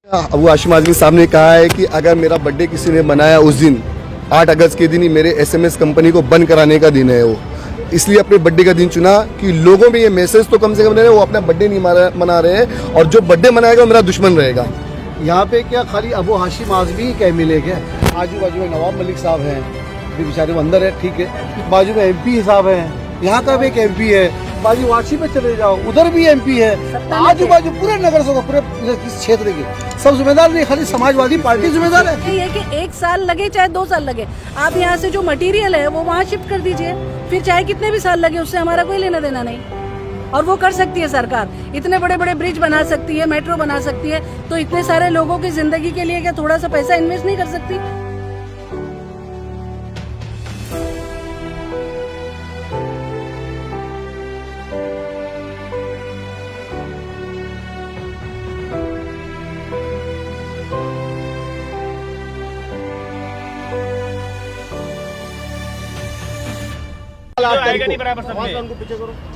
अबू हाशिम आज़मी साहब ने कहा है कि अगर मेरा बर्थडे किसी ने मनाया उस दिन 8 अगस्त के दिन ही मेरे एसएमएस कंपनी को बंद कराने का दिन है वो, इसलिए अपने बर्थडे का दिन चुना कि लोगों में ये मैसेज तो कम से कम रहे, वो अपना बर्थडे नहीं मना रहे हैं और जो बर्थडे मनाएगा वो मेरा दुश्मन रहेगा। यहाँ पे क्या खाली अबू हाशिम आज़मी क्या मिलेगा? आजू बाजू में नवाब मलिक साहब हैं, अभी बेचारे वो अंदर है, ठीक है। बाजू में एमपी साहब हैं, यहाँ का भी एक एमपी है। बाजू वाशी पे चले जाओ, उधर भी एमपी है। आजू बाजू पूरे नगर से पूरे इस क्षेत्र के सब जिम्मेदार नहीं, खाली समाजवादी पार्टी जिम्मेदार है। ये कि 1 साल लगे चाहे 2 साल लगे, आप यहाँ से जो मटेरियल है वो वहाँ शिफ्ट कर दीजिए, फिर चाहे कितने भी साल लगे उससे हमारा कोई लेना देना नहीं। और वो कर सकती है सरकार, इतने बड़े बड़े ब्रिज बना सकती है, मेट्रो बना सकती है, तो इतने सारे लोगों की जिंदगी के लिए क्या थोड़ा सा पैसा इन्वेस्ट नहीं कर सकती?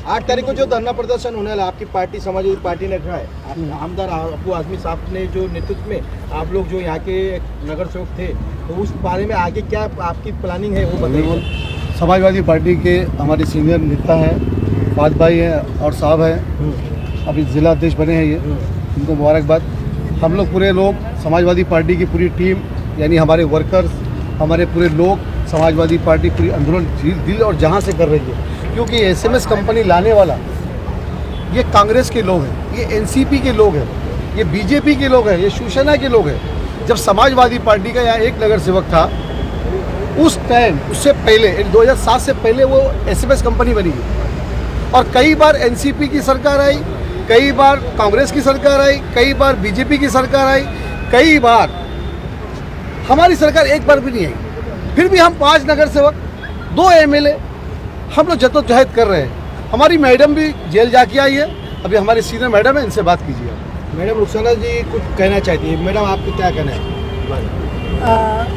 आठ तारीख को जो धरना प्रदर्शन होने वाला, आपकी पार्टी समाजवादी पार्टी ने रखा है, आमदार अबू आज़मी साहब ने जो नेतृत्व में आप लोग जो यहाँ के नगर सेवक थे, तो उस बारे में आगे क्या आपकी प्लानिंग है वो बताइए। समाजवादी पार्टी के हमारे सीनियर नेता हैं, फात भाई हैं और साहब हैं, अभी जिला अध्यक्ष बने हैं, ये उनको मुबारकबाद। हम लोग पूरे लोग समाजवादी पार्टी की पूरी टीम, यानी हमारे वर्कर्स, हमारे पूरे लोग समाजवादी पार्टी पूरी अंदरूनी दिल और जहां से कर रही है, क्योंकि एसएमएस कंपनी लाने वाला ये कांग्रेस के लोग हैं, ये एनसीपी के लोग हैं, ये बीजेपी के लोग हैं, ये शिवसेना के लोग हैं। जब समाजवादी पार्टी का यहाँ एक नगर सेवक था, उस टाइम उससे पहले 2007 से पहले वो एसएमएस कंपनी बनी है। और कई बार एनसीपी की सरकार आई, कई बार कांग्रेस की सरकार आई, कई बार बीजेपी की सरकार आई, कई बार हमारी सरकार एक बार भी नहीं आई। फिर भी हम 5 नगर सेवक, 2 एमएलए हम लोग जद्दोजहद कर रहे हैं। हमारी मैडम भी जेल जाके आई है, अभी हमारे सीनियर मैडम है, इनसे बात कीजिए। मैडम रुखसाना जी कुछ कहना चाहती है, मैडम आपको क्या कहना है?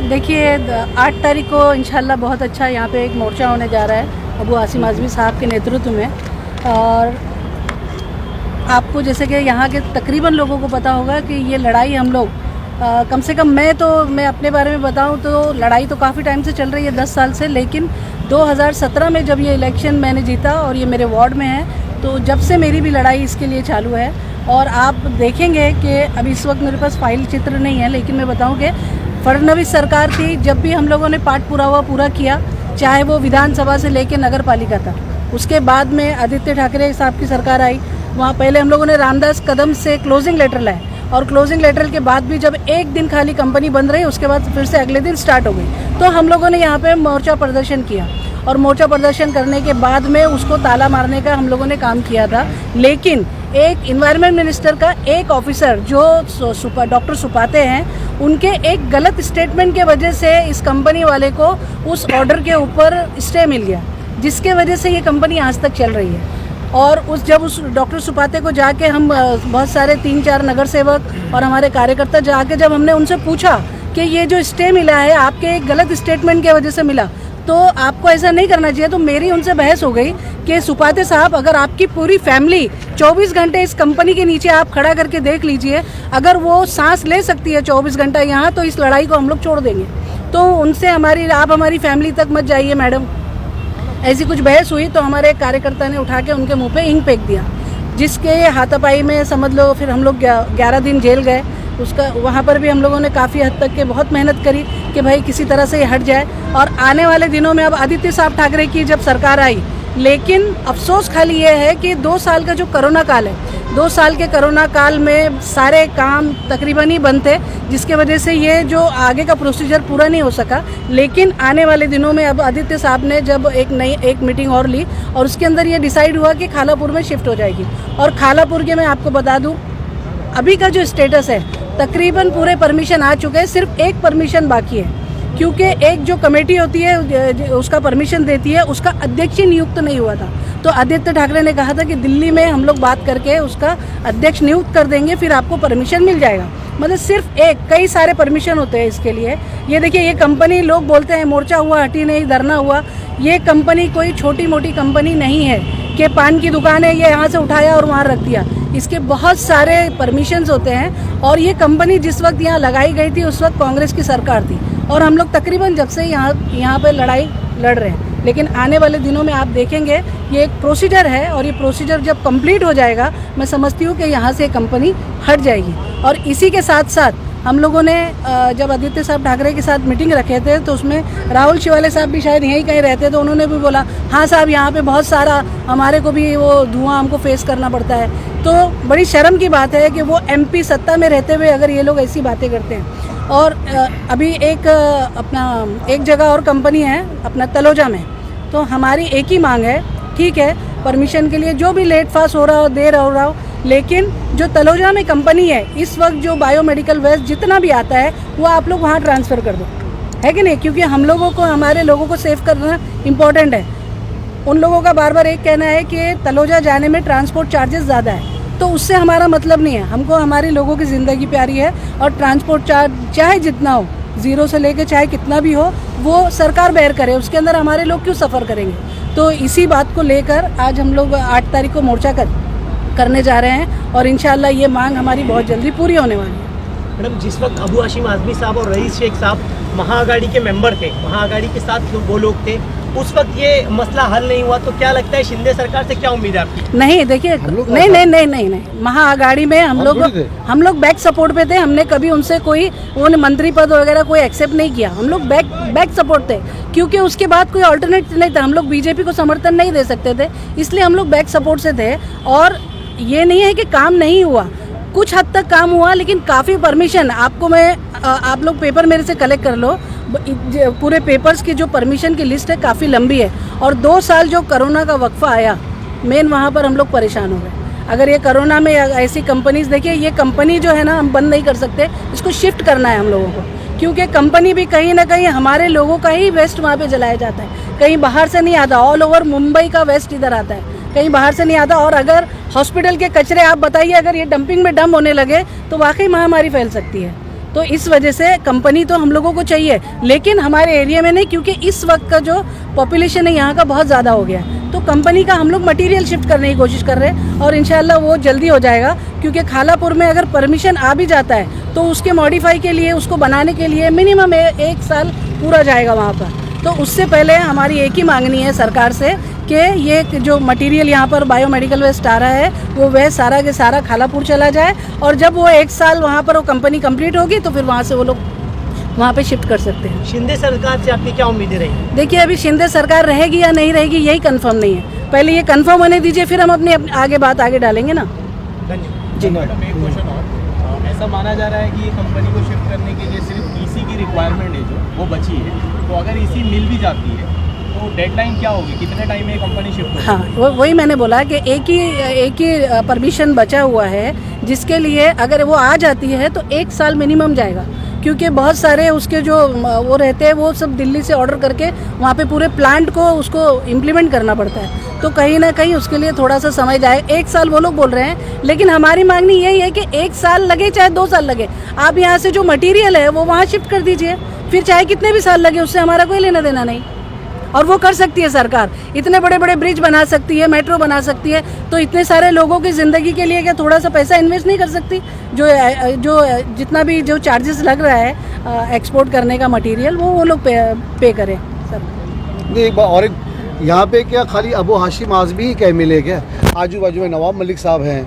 देखिए 8 तारीख को इंशाल्लाह बहुत अच्छा यहाँ पे एक मोर्चा होने जा रहा है अबू हाशिम आज़मी साहब के नेतृत्व में। और आपको जैसे कि यहाँ के तकरीबन लोगों को पता होगा कि ये लड़ाई हम लोग कम से कम मैं अपने बारे में बताऊं तो लड़ाई तो काफ़ी टाइम से चल रही है, 10 साल से। लेकिन 2017 में जब ये इलेक्शन मैंने जीता और ये मेरे वार्ड में है, तो जब से मेरी भी लड़ाई इसके लिए चालू है। और आप देखेंगे कि अभी इस वक्त मेरे पास फाइल चित्र नहीं है, लेकिन मैं बताऊं कि फडणवीस सरकार थी, जब भी हम लोगों ने पाठ पूरा किया, चाहे वो विधानसभा से लेकर नगर पालिका था। उसके बाद में आदित्य ठाकरे साहब की सरकार आई, वहाँ पहले हम लोगों ने रामदास कदम से क्लोजिंग लेटर लाए, और क्लोजिंग लेटर के बाद भी जब एक दिन खाली कंपनी बंद रही, उसके बाद फिर से अगले दिन स्टार्ट हो गई। तो हम लोगों ने यहाँ पे मोर्चा प्रदर्शन किया, और मोर्चा प्रदर्शन करने के बाद में उसको ताला मारने का हम लोगों ने काम किया था। लेकिन एक इन्वायरमेंट मिनिस्टर का एक ऑफिसर जो डॉक्टर सुपाते हैं, उनके एक गलत स्टेटमेंट के वजह से इस कंपनी वाले को उस ऑर्डर के ऊपर स्टे मिल गया, जिसके वजह से ये कंपनी आज तक चल रही है। और जब उस डॉक्टर सुपाते को जाके हम बहुत सारे 3-4 नगर सेवक और हमारे कार्यकर्ता जाके जब हमने उनसे पूछा कि ये जो स्टे मिला है आपके एक गलत स्टेटमेंट की वजह से मिला, तो आपको ऐसा नहीं करना चाहिए, तो मेरी उनसे बहस हो गई कि सुपाते साहब, अगर आपकी पूरी फैमिली 24 घंटे इस कंपनी के नीचे आप खड़ा करके देख लीजिए, अगर वो सांस ले सकती है 24 घंटा यहाँ, तो इस लड़ाई को हम लोग छोड़ देंगे। तो उनसे आप हमारी फैमिली तक मत जाइए मैडम, ऐसी कुछ बहस हुई। तो हमारे एक कार्यकर्ता ने उठा के उनके मुंह पे इंक फेंक दिया, जिसके हाथापाई में समझ लो फिर हम लोग 11 दिन जेल गए। उसका वहाँ पर भी हम लोगों ने काफ़ी हद तक के बहुत मेहनत करी कि भाई किसी तरह से ये हट जाए। और आने वाले दिनों में अब आदित्य साहब ठाकरे की जब सरकार आई, लेकिन अफसोस खाली ये है कि 2 साल का जो कोरोना काल है, 2 साल के कोरोना काल में सारे काम तकरीबन ही बंद थे, जिसके वजह से ये जो आगे का प्रोसीजर पूरा नहीं हो सका। लेकिन आने वाले दिनों में अब आदित्य साहब ने जब एक मीटिंग और ली, और उसके अंदर ये डिसाइड हुआ कि खालापुर में शिफ्ट हो जाएगी। और खालापुर के मैं आपको बता दूँ, अभी का जो स्टेटस है, तकरीबन पूरे परमिशन आ चुके हैं, सिर्फ एक परमिशन बाकी है, क्योंकि एक जो कमेटी होती है उसका परमिशन देती है, उसका अध्यक्ष ही नियुक्त नहीं हुआ था। तो आदित्य ठाकरे ने कहा था कि दिल्ली में हम लोग बात करके उसका अध्यक्ष नियुक्त कर देंगे, फिर आपको परमिशन मिल जाएगा। मतलब सिर्फ एक, कई सारे परमिशन होते हैं इसके लिए। ये देखिए, ये कंपनी, लोग बोलते हैं मोर्चा हुआ, हटी नहीं, धरना हुआ, ये कंपनी कोई छोटी मोटी कंपनी नहीं है कि पान की दुकान है, ये यहाँ से उठाया और वहाँ रख दिया। इसके बहुत सारे परमिशंस होते हैं। और ये कंपनी जिस वक्त यहाँ लगाई गई थी उस वक्त कांग्रेस की सरकार थी, और हम लोग तकरीबन जब से यहाँ पे लड़ाई लड़ रहे हैं। लेकिन आने वाले दिनों में आप देखेंगे ये एक प्रोसीजर है, और ये प्रोसीजर जब कंप्लीट हो जाएगा मैं समझती हूँ कि यहाँ से कंपनी हट जाएगी। और इसी के साथ साथ हम लोगों ने जब आदित्य साहब ठाकरे के साथ मीटिंग रखे थे तो उसमें राहुल शिवाले साहब भी शायद यहीं कहीं रहते, तो उन्होंने भी बोला हाँ साहब यहाँ पे बहुत सारा हमारे को भी वो धुआं हमको फेस करना पड़ता है। तो बड़ी शर्म की बात है कि वो एमपी सत्ता में रहते हुए अगर ये लोग ऐसी बातें करते हैं। और अभी एक जगह और कंपनी है अपना तलोजा में, तो हमारी एक ही मांग है, ठीक है परमिशन के लिए जो भी लेट फास्ट हो रहा हो देर हो रहा हो, लेकिन जो तलोजा में कंपनी है इस वक्त जो बायोमेडिकल वेस्ट जितना भी आता है वो आप लोग वहाँ ट्रांसफ़र कर दो, है कि नहीं, क्योंकि हम लोगों को हमारे लोगों को सेव करना इम्पोर्टेंट है। उन लोगों का बार बार एक कहना है कि तलोजा जाने में ट्रांसपोर्ट चार्जेस ज़्यादा है, तो उससे हमारा मतलब नहीं है। हमको हमारी लोगों की ज़िंदगी प्यारी है, और ट्रांसपोर्ट चार्ज चाहे जितना हो, ज़ीरो से लेके चाहे कितना भी हो, वो सरकार बेयर करे, उसके अंदर हमारे लोग क्यों सफ़र करेंगे। तो इसी बात को लेकर आज हम लोग 8 तारीख को मोर्चा करने जा रहे हैं, और इंशाल्लाह ये मांग हमारी बहुत जल्दी पूरी होने वाली है। मैडम, जिस वक्त अबू हाशिम आज़मी साहब और रईस शेख साहब महाआघाड़ी के मेंबर थे, महाआघाड़ी के साथ वो लोग थे, उस वक्त ये मसला हल नहीं हुआ, तो क्या लगता है शिंदे सरकार से क्या उम्मीद है आपकी? नहीं देखिए, नहीं महाआघाड़ी में हम लोग बैक सपोर्ट पे थे। हमने कभी उनसे कोई मंत्री पद वगैरह कोई एक्सेप्ट नहीं किया। हम लोग बैक सपोर्ट थे, क्योंकि उसके बाद कोई ऑल्टरनेटिव नहीं था। हम लोग बीजेपी को समर्थन नहीं दे सकते थे, इसलिए हम लोग बैक सपोर्ट से थे। और ये नहीं है कि काम नहीं हुआ, कुछ हद तक काम हुआ, लेकिन काफ़ी परमिशन आपको आप लोग पेपर मेरे से कलेक्ट कर लो, पूरे पेपर्स की जो परमिशन की लिस्ट है काफ़ी लंबी है। और 2 साल जो कोरोना का वक्फा आया, मेन वहाँ पर हम लोग परेशान हो गए। अगर ये कोरोना में ऐसी कंपनीज, देखिए ये कंपनी जो है ना हम बंद नहीं कर सकते, इसको शिफ्ट करना है हम लोगों को, क्योंकि कंपनी भी कहीं ना कहीं हमारे लोगों का ही वेस्ट वहाँ पे जलाया जाता है, कहीं बाहर से नहीं आता। ऑल ओवर मुंबई का वेस्ट इधर आता है, कहीं बाहर से नहीं आता। और अगर हॉस्पिटल के कचरे आप बताइए, अगर ये डंपिंग में डंप होने लगे तो वाकई महामारी फैल सकती है। तो इस वजह से कंपनी तो हम लोगों को चाहिए, लेकिन हमारे एरिया में नहीं, क्योंकि इस वक्त का जो पॉपुलेशन है यहाँ का बहुत ज़्यादा हो गया है। तो कंपनी का हम लोग मटेरियल शिफ्ट करने की कोशिश कर रहे हैं, और इंशाल्लाह वो जल्दी हो जाएगा। क्योंकि खालापुर में अगर परमिशन आ भी जाता है तो उसके मॉडिफाई के लिए, उसको बनाने के लिए मिनिमम 1 साल पूरा जाएगा वहाँ पर। तो उससे पहले हमारी एक ही मांगनी है सरकार से कि ये जो मटेरियल यहाँ पर बायोमेडिकल वेस्ट आ रहा है वो वेस्ट सारा के सारा खालापुर चला जाए, और जब वो 1 साल वहाँ पर वो कंपनी कंप्लीट होगी तो फिर वहाँ से वो लोग वहाँ पे शिफ्ट कर सकते हैं। शिंदे सरकार से आपकी क्या उम्मीदें रही? देखिए, अभी शिंदे सरकार रहेगी या नहीं रहेगी यही कंफर्म नहीं है, पहले ये कंफर्म होने दीजिए, फिर हम अपनी आगे बात आगे डालेंगे ना। धन्यवाद जी मैडम, एक क्वेश्चन और, ऐसा माना जा रहा है कि ये कंपनी को शिफ्ट करने के लिए सिर्फ ईसी की रिक्वायरमेंट है जो वो बची है, तो अगर ईसी मिल भी जाती है तो डेडलाइन क्या होगी, कितने टाइम में ये कंपनी शिफ्ट होगी? हाँ, वही मैंने बोला कि एक ही परमिशन बचा हुआ है, जिसके लिए अगर वो आ जाती है तो 1 साल मिनिमम जाएगा, क्योंकि बहुत सारे उसके जो वो रहते हैं वो सब दिल्ली से ऑर्डर करके वहाँ पे पूरे प्लांट को उसको इम्प्लीमेंट करना पड़ता है, तो कहीं ना कहीं उसके लिए थोड़ा सा समय जाए। 1 साल वो लोग बोल रहे हैं, लेकिन हमारी मांगनी यही है कि 1 साल लगे चाहे 2 साल लगे, आप यहाँ से जो मटीरियल है वो वहाँ शिफ्ट कर दीजिए, फिर चाहे कितने भी साल लगे उससे हमारा कोई लेना देना नहीं। और वो कर सकती है सरकार, इतने बड़े बड़े ब्रिज बना सकती है, मेट्रो बना सकती है, तो इतने सारे लोगों की ज़िंदगी के लिए क्या थोड़ा सा पैसा इन्वेस्ट नहीं कर सकती? जो जितना भी जो चार्जेस लग रहा है एक्सपोर्ट करने का मटेरियल वो लोग पे करें सर। नहीं, एक बार और यहाँ पे क्या खाली अबू हाशिम आज़मी ही क्या मिले क्या? आजू बाजू में नवाब मलिक साहब हैं,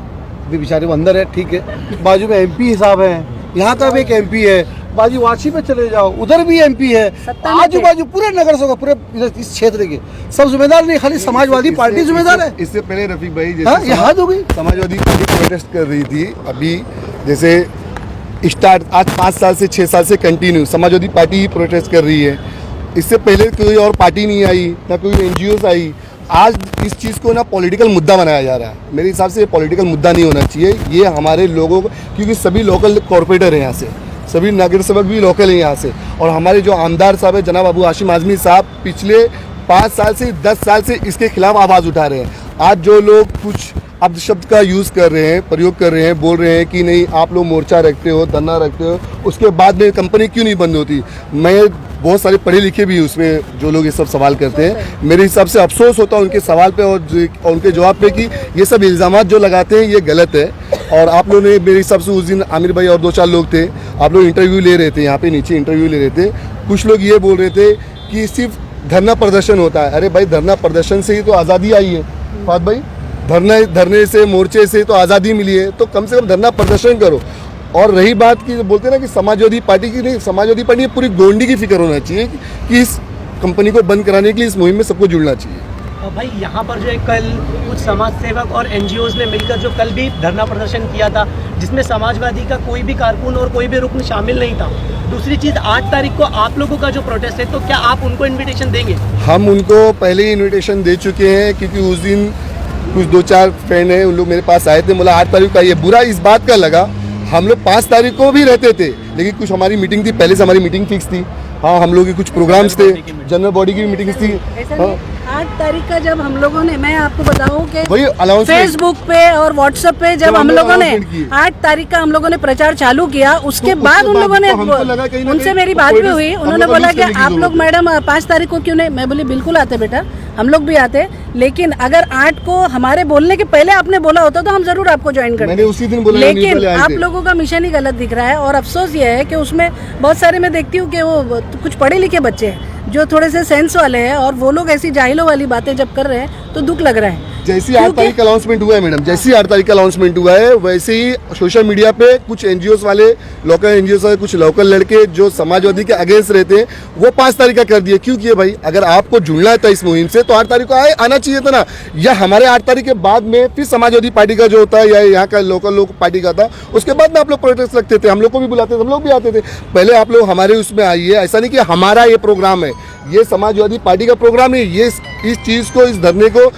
भी बेचारे वो अंदर है, ठीक है, बाजू में एमपी साहब हैं, यहाँ का भी एक एमपी है, बाजू वाशी में चले जाओ उधर भी एमपी है, आजू बाजू पूरे नगर से पूरे इस क्षेत्र के सब जिम्मेदार नहीं, खाली समाजवादी पार्टी जिम्मेदार है। इससे पहले रफीक भाई ये हाथ हो गई, समाजवादी पार्टी प्रोटेस्ट कर रही थी, अभी जैसे स्टार्ट आज 5 साल से 6 साल से कंटिन्यू समाजवादी पार्टी ही प्रोटेस्ट कर रही है। इससे पहले कोई और पार्टी नहीं आई, ना कोई एनजीओ आई। आज इस चीज़ को ना पॉलिटिकल मुद्दा बनाया जा रहा है, मेरे हिसाब से पॉलिटिकल मुद्दा नहीं होना चाहिए। ये हमारे लोगों को, क्योंकि सभी लोकल कॉरपोरेटर हैं यहाँ से, सभी नगर सेवक भी लोकल हैं यहाँ से, और हमारे जो आमदार साहब है जनाब अबू हाशिम आज़मी साहब पिछले 5 साल से 10 साल से इसके खिलाफ आवाज़ उठा रहे हैं। आज जो लोग कुछ अपशब्द का यूज़ कर रहे हैं, प्रयोग कर रहे हैं, बोल रहे हैं कि नहीं आप लोग मोर्चा रखते हो, धरना रखते हो, उसके बाद में कंपनी क्यों नहीं बंद होती? मैं बहुत सारे पढ़े लिखे भी उसमें जो लोग ये सब सवाल करते हैं। मेरे हिसाब से अफसोस होता है उनके सवाल पे और उनके जवाब पे कि ये सब इल्ज़ामात जो लगाते हैं ये गलत है। और आप लोगों ने मेरे हिसाब से उस दिन आमिर भाई और 2-4 लोग थे, आप लोग इंटरव्यू ले रहे थे, यहाँ पे नीचे इंटरव्यू ले रहे थे। कुछ लोग ये बोल रहे थे कि सिर्फ धरना प्रदर्शन होता है। अरे भाई, धरना प्रदर्शन से ही तो आज़ादी आई है फात भाई, धरने से, मोर्चे से तो आज़ादी मिली है। तो कम से कम धरना प्रदर्शन करो। और रही बात की बोलते हैं ना कि समाजवादी पार्टी की नहीं, समाजवादी पार्टी पूरी गोंडी की फिक्र होना चाहिए कि इस कंपनी को बंद कराने के लिए इस मुहिम में सबको जुड़ना चाहिए। भाई यहाँ पर जो है कल कुछ समाज सेवक और एनजीओज ने मिलकर जो कल भी धरना प्रदर्शन किया था, जिसमें समाजवादी का कोई भी कारकुन और कोई भी रुकन शामिल नहीं था। दूसरी चीज़, 8 तारीख को आप लोगों का जो प्रोटेस्ट है, तो क्या आप उनको इन्विटेशन देंगे? हम उनको पहले ही इन्विटेशन दे चुके हैं, क्योंकि उस दिन कुछ 2-4 फ्रेंड हैं, उन लोग मेरे पास आए थे, बोला 8 तारीख का। ये बुरा इस बात का लगा, हम लोग 5 तारीख को भी रहते थे, लेकिन कुछ हमारी मीटिंग थी, पहले से हमारी मीटिंग फिक्स थी। हाँ, हम लोग की कुछ प्रोग्राम्स थे, जनरल बॉडी की मीटिंग्स थी। हाँ, 8 तारीख का जब हम लोगों ने, मैं आपको बताऊं कि वही अनाउंसमेंट फेसबुक पे और व्हाट्सएप पे जब हम लोगों ने 8 तारीख का हम लोगों ने प्रचार चालू किया, उसके बाद उन लोगों ने, उनसे मेरी बात भी हुई, उन्होंने बोला कि आप लोग मैडम 5 तारीख को क्यों नहीं? मैं बोली बिल्कुल आते बेटा, हम लोग भी आते, लेकिन अगर 8 को हमारे बोलने के पहले आपने बोला होता तो हम जरूर आपको ज्वाइन करते। मैंने उसी दिन बोला, लेकिन आप लोगों का मिशन ही गलत दिख रहा है। और अफसोस ये है कि उसमें बहुत सारे, मैं देखती हूँ कि वो कुछ पढ़े लिखे बच्चे हैं जो थोड़े से सेंस वाले हैं, और वो लोग ऐसी जाहिलों वाली बातें जब कर रहे हैं तो दुख लग रहा है। जैसी 8 तारीख का अनाउंसमेंट हुआ है मैडम, जैसी 8 तारीख का अनाउंसमेंट हुआ है, वैसे ही सोशल मीडिया पे कुछ एनजीओस वाले, लोकल एनजीओस वाले, कुछ लोकल लड़के जो समाजवादी के अगेंस्ट रहते हैं, वो 5 तारीख का कर दिए। क्यों किए भाई? अगर आपको जुड़ना था इस मुहिम से तो 8 तारीख को आना चाहिए था ना। या हमारे 8 तारीख के बाद में फिर समाजवादी पार्टी का जो होता है या यहाँ का लोकल लोग पार्टी का था, उसके बाद में आप लोग प्रोटेस्ट रखते थे, हम लोग को भी बुलाते थे, हम लोग भी आते थे। पहले आप लोग हमारे उसमें आइए। ऐसा नहीं कि हमारा ये प्रोग्राम है, ये समाजवादी पार्टी का प्रोग्राम है। ये इस चीज़ को, इस धरने को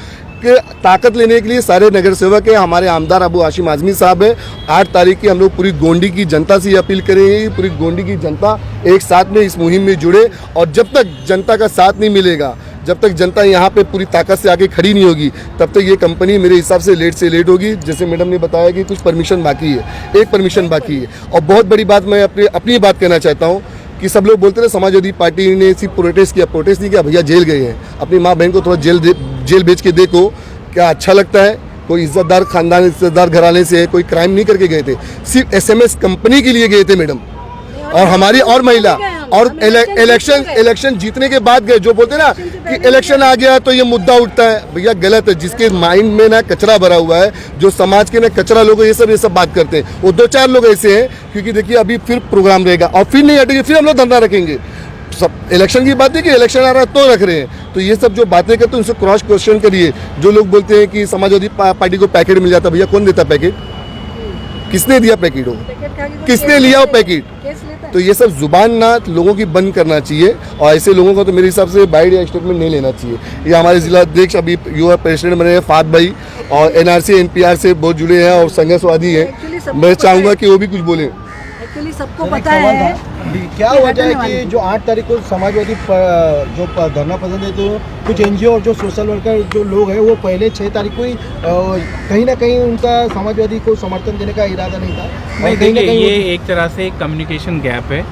के ताकत लेने के लिए सारे नगर सेवक है, हमारे आमदार अबू हाशिम आज़मी साहब है। 8 तारीख की हम लोग पूरी गोंडी की जनता से अपील करेंगे, पूरी गोंडी की जनता एक साथ में इस मुहिम में जुड़े। और जब तक जनता का साथ नहीं मिलेगा, जब तक जनता यहाँ पे पूरी ताकत से आके खड़ी नहीं होगी, तब तक ये कंपनी मेरे हिसाब से लेट होगी। जैसे मैडम ने बताया कि कुछ परमिशन बाकी है, एक परमिशन बाकी है। और बहुत बड़ी बात मैं अपनी बात कहना चाहता हूँ कि सब लोग बोलते रहे समाजवादी पार्टी ने सिर्फ प्रोटेस्ट किया, प्रोटेस्ट नहीं किया भैया, जेल गए हैं। अपनी माँ बहन को थोड़ा जेल भेज के देखो, क्या अच्छा लगता है? कोई इज्जतदार खानदान, इज्जतदार घराने से, कोई क्राइम नहीं करके गए थे, सिर्फ एसएमएस कंपनी के लिए गए थे मैडम। और हमारी और महिला और इलेक्शन जीतने के बाद गए। जो बोलते ना कि इलेक्शन आ गया तो ये मुद्दा उठता है, भैया गलत है। जिसके माइंड में ना कचरा भरा हुआ है, जो समाज के ना कचरा लोग ये सब बात करते हैं, वो 2-4 लोग ऐसे हैं। क्योंकि देखिए अभी फिर प्रोग्राम रहेगा और फिर नहीं हटेंगे, फिर हम लोग धरना रखेंगे। सब इलेक्शन की बात है कि इलेक्शन आ रहा है तो रख रहे हैं। तो ये सब जो बातें करते हैं उनसे क्रॉस क्वेश्चन करिए। जो लोग बोलते हैं कि समाजवादी पार्टी को पैकेट मिल जाता, भैया कौन देता पैकेट? किसने दिया पैकेट? हो किसने लिया वो पैकेट? तो ये सब जुबान ना लोगों की बंद करना चाहिए। और ऐसे लोगों को तो मेरे हिसाब से बाइट या स्टेटमेंट नहीं लेना चाहिए। ये हमारे जिला अध्यक्ष अभी युवा प्रेसिडेंट बने हैं फात भाई, और एनआरसी एनपीआर से बहुत जुड़े हैं और संघर्षवादी हैं। मैं चाहूँगा कि वो भी कुछ बोले। एक्चुअली सबको पता है क्या वजह है कि जो 8 तारीख को समाजवादी जो धरना पसंद है, तो कुछ एनजीओ और जो सोशल वर्कर जो लोग हैं वो पहले 6 तारीख को ही कहीं ना कहीं उनका समाजवादी को समर्थन देने का इरादा नहीं था। नहीं, देखिए ये एक तरह से एक कम्युनिकेशन गैप है।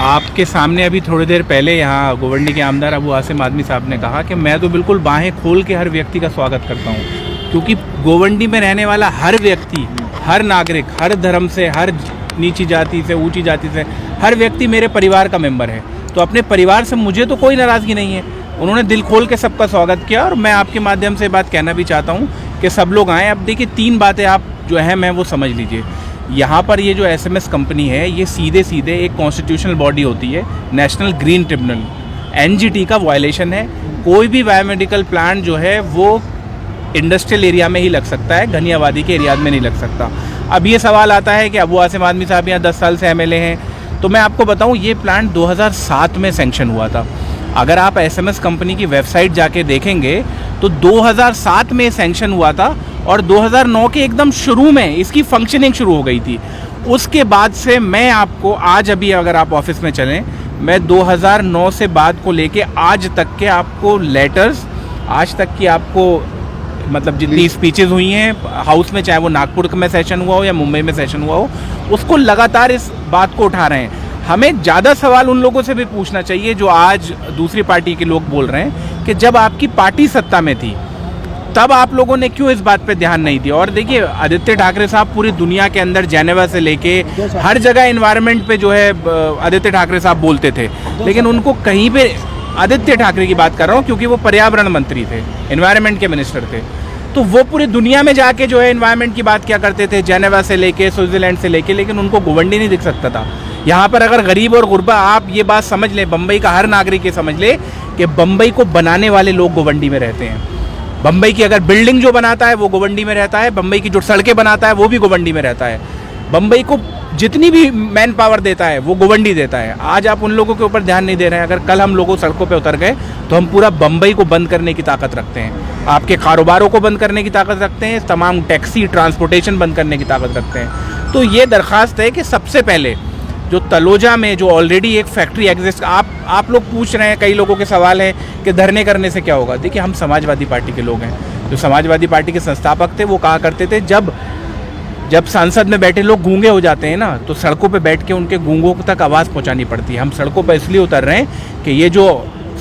आपके सामने अभी थोड़ी देर पहले यहाँ गोवंडी के आमदार अबू हाशिम आज़मी साहब ने कहा कि मैं तो बिल्कुल बाहें खोल के हर व्यक्ति का स्वागत करता हूँ, क्योंकि गोवंडी में रहने वाला हर व्यक्ति, हर नागरिक, हर धर्म से, हर नीची जाति से, ऊंची जाति से, हर व्यक्ति मेरे परिवार का मेंबर है। तो अपने परिवार से मुझे तो कोई नाराज़गी नहीं है। उन्होंने दिल खोल के सबका स्वागत किया। और मैं आपके माध्यम से बात कहना भी चाहता हूँ कि सब लोग आएँ। अब देखिए 3 बातें आप जो अहम है वो समझ लीजिए। यहाँ पर ये जो एसएमएस कंपनी है, ये सीधे एक कॉन्स्टिट्यूशनल बॉडी होती है, नेशनल ग्रीन ट्रिब्यूनल, एनजीटी का वायलेशन है। कोई भी बायोमेडिकल प्लांट जो है वो इंडस्ट्रियल एरिया में ही लग सकता है, घनी आबादी के एरियाज में नहीं लग सकता। अब ये सवाल आता है कि अबू हाशिम आज़मी साहब यहाँ 10 साल से एमएलए हैं, तो मैं आपको बताऊँ ये प्लांट 2007 में सैंक्शन हुआ था। अगर आप एसएमएस कंपनी की वेबसाइट जाके देखेंगे तो 2007 में सैंक्शन हुआ था और 2009 के एकदम शुरू में इसकी फंक्शनिंग शुरू हो गई थी। उसके बाद से मैं आपको आज अभी अगर आप ऑफिस में चलें, मैं 2009 से बाद को लेके आज तक के आपको लेटर्स, आज तक की आपको मतलब जितनी स्पीचेस हुई हैं हाउस में, चाहे वो नागपुर में सेशन हुआ हो या मुंबई में सेशन हुआ हो, उसको लगातार इस बात को उठा रहे हैं। हमें ज़्यादा सवाल उन लोगों से भी पूछना चाहिए जो आज दूसरी पार्टी के लोग बोल रहे हैं कि जब आपकी पार्टी सत्ता में थी तब आप लोगों ने क्यों इस बात पे ध्यान नहीं दिया। और देखिए आदित्य ठाकरे साहब पूरी दुनिया के अंदर जेनेवा से लेके हर जगह इन्वायरमेंट पे जो है आदित्य ठाकरे साहब बोलते थे, लेकिन उनको कहीं पे, आदित्य ठाकरे की बात कर रहा हूँ क्योंकि वो पर्यावरण मंत्री थे, इन्वायरमेंट के मिनिस्टर थे, तो वो पूरी दुनिया में जाके जो है इन्वायरमेंट की बात क्या करते थे, जेनेवा से लेके स्विट्जरलैंड से लेके, लेकिन उनको गोवंडी नहीं दिख सकता था। यहाँ पर अगर गरीब और गुरबा, आप ये बात समझ लें, बम्बई का हर नागरिक ये समझ ले कि बम्बई को बनाने वाले लोग गोवंडी में रहते हैं। बम्बई की अगर बिल्डिंग जो बनाता है वो गोवंडी में रहता है, बम्बई की जो सड़कें बनाता है वो भी गोवंडी में रहता है, बम्बई को जितनी भी मैन पावर देता है वो गोवंडी देता है। आज आप उन लोगों के ऊपर ध्यान नहीं दे रहे हैं। अगर कल हम लोगों सड़कों पे उतर गए तो हम पूरा बम्बई को बंद करने की ताकत रखते हैं, आपके कारोबारों को बंद करने की ताकत रखते हैं, तमाम टैक्सी ट्रांसपोर्टेशन बंद करने की ताकत रखते हैं। तो ये दरख्वास्त है कि सबसे पहले जो तलोजा में जो ऑलरेडी एक फैक्ट्री एग्जिस्ट, आप लोग पूछ रहे हैं, कई लोगों के सवाल है कि धरने करने से क्या होगा। देखिए हम समाजवादी पार्टी के लोग हैं, जो समाजवादी पार्टी के संस्थापक थे वो कहा करते थे जब संसद में बैठे लोग गूंगे हो जाते हैं ना तो सड़कों पे बैठ के उनके गूंगों तक आवाज़ पहुंचानी पड़ती है। हम सड़कों पर इसलिए उतर रहे हैं कि ये जो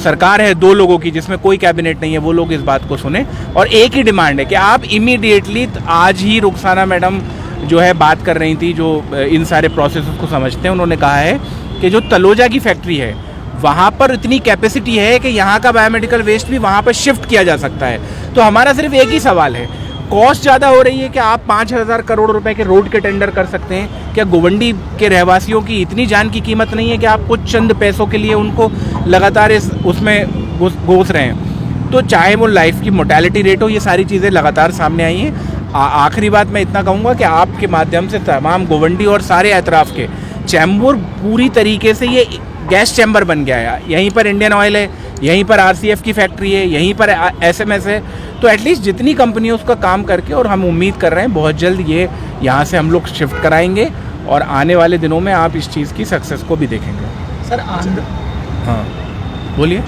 सरकार है 2 लोगों की जिसमें कोई कैबिनेट नहीं है, वो लोग इस बात को सुने। और एक ही डिमांड है कि आप इमीडिएटली, आज ही रुखसाना मैडम जो है बात कर रही थी, जो इन सारे प्रोसेस को समझते हैं, उन्होंने कहा है कि जो तलोजा की फैक्ट्री है वहाँ पर इतनी कैपेसिटी है कि यहाँ का बायोमेडिकल वेस्ट भी वहाँ पर शिफ्ट किया जा सकता है। तो हमारा सिर्फ एक ही सवाल है, कॉस्ट ज़्यादा हो रही है कि आप 5,000 करोड़ रुपए के रोड के टेंडर कर सकते हैं, क्या गोवंडी के रहवासियों की इतनी जान की कीमत नहीं है कि आप कुछ चंद पैसों के लिए उनको लगातार उसमें घुस रहे हैं। तो चाहे वो लाइफ की मोर्टेलिटी रेट हो, ये सारी चीज़ें लगातार सामने आई हैं। आखिरी बात मैं इतना कहूँगा कि आपके माध्यम से तमाम गोवंडी और सारे एतराफ़ के चैम्बर पूरी तरीके से ये गैस चैम्बर बन गया है। यहीं पर इंडियन ऑयल है, यहीं पर RCF की फैक्ट्री है, यहीं पर SMS है। तो एटलीस्ट जितनी कंपनी है उसका काम करके, और हम उम्मीद कर रहे हैं बहुत जल्द ये यहाँ से हम लोग शिफ्ट कराएंगे और आने वाले दिनों में आप इस चीज़ की सक्सेस को भी देखेंगे। सर हाँ बोलिए।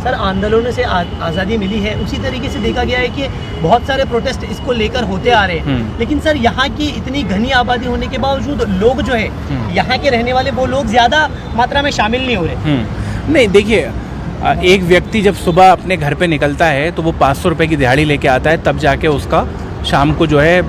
सर आंदोलनों से आज़ादी मिली है, उसी तरीके से देखा गया है कि बहुत सारे प्रोटेस्ट इसको लेकर होते आ रहे हैं, लेकिन सर यहाँ की इतनी घनी आबादी होने के बावजूद लोग जो है यहाँ के रहने वाले वो लोग ज़्यादा मात्रा में शामिल नहीं हो रहे। नहीं देखिए, एक व्यक्ति जब सुबह अपने घर पे निकलता है तो वो 500 रुपये की दिहाड़ी लेके आता है, तब जाके उसका शाम को जो है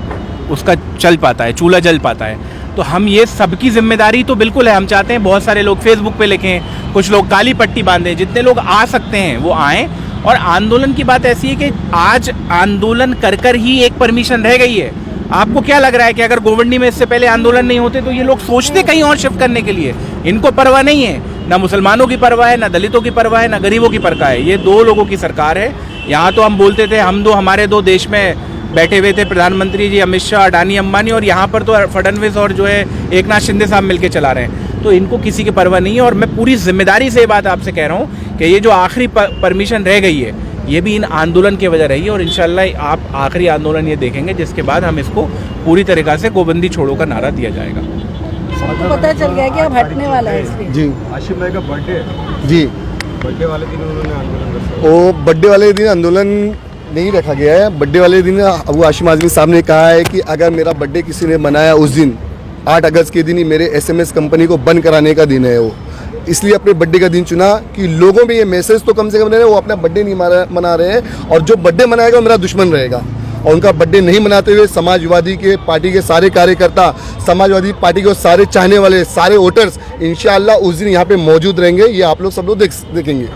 उसका चल पाता है, चूल्हा जल पाता है। तो हम ये सबकी जिम्मेदारी तो बिल्कुल है, हम चाहते हैं बहुत सारे लोग फेसबुक पे लिखें, कुछ लोग काली पट्टी बांधें, जितने लोग आ सकते हैं वो आएँ। और आंदोलन की बात ऐसी है कि आज आंदोलन कर कर ही एक परमिशन रह गई है। आपको क्या लग रहा है कि अगर गोवंडी में इससे पहले आंदोलन नहीं होते तो ये लोग सोचते कहीं और शिफ्ट करने के लिए? इनको परवाह नहीं है, ना मुसलमानों की परवाह है, ना दलितों की परवाह है, ना गरीबों की परवाह है। ये 2 लोगों की सरकार है। यहाँ तो हम बोलते थे हमारे 2 देश में बैठे हुए थे प्रधानमंत्री जी अमित शाह, अडानी, अंबानी, और यहाँ पर तो फडणवीस और जो है एकनाथ शिंदे साहब मिलके चला रहे हैं। तो इनको किसी की परवाह नहीं है। और मैं पूरी जिम्मेदारी से ये बात आपसे कह रहा हूँ कि ये जो आखिरी परमिशन रह गई है ये भी इन आंदोलन की वजह रही है। और इंशाल्लाह आप आखिरी आंदोलन ये देखेंगे जिसके बाद हम इसको पूरी तरीक़ा से गोबंदी छोड़ो का नारा दिया जाएगा। सबको पता चल गया कि अब हटने वाला है इसलिए। जी आशिम भाई का बर्थडे, जी बर्थडे वाले दिन उन्होंने आंदोलन रखा। वो बर्थडे वाले दिन आंदोलन नहीं रखा गया है। बर्थडे वाले दिन अबू हाशिम आज़मी साहब ने कहा है कि अगर मेरा बर्थडे किसी ने मनाया उस दिन 8 अगस्त के दिन ही मेरे SMS कंपनी को बंद कराने का दिन है वो, इसलिए अपने बर्थडे का दिन चुना कि लोगों में ये मैसेज तो कम से कम रहे, वो अपना बर्थडे नहीं मना रहे हैं, और जो बर्थडे मनाएगा वो मेरा दुश्मन रहेगा। और उनका बर्थडे नहीं मनाते हुए समाजवादी के पार्टी के सारे कार्यकर्ता, समाजवादी पार्टी के सारे चाहने वाले, सारे वोटर्स इंशाअल्लाह उस दिन यहाँ पे मौजूद रहेंगे। ये आप लोग सब लोग देखेंगे।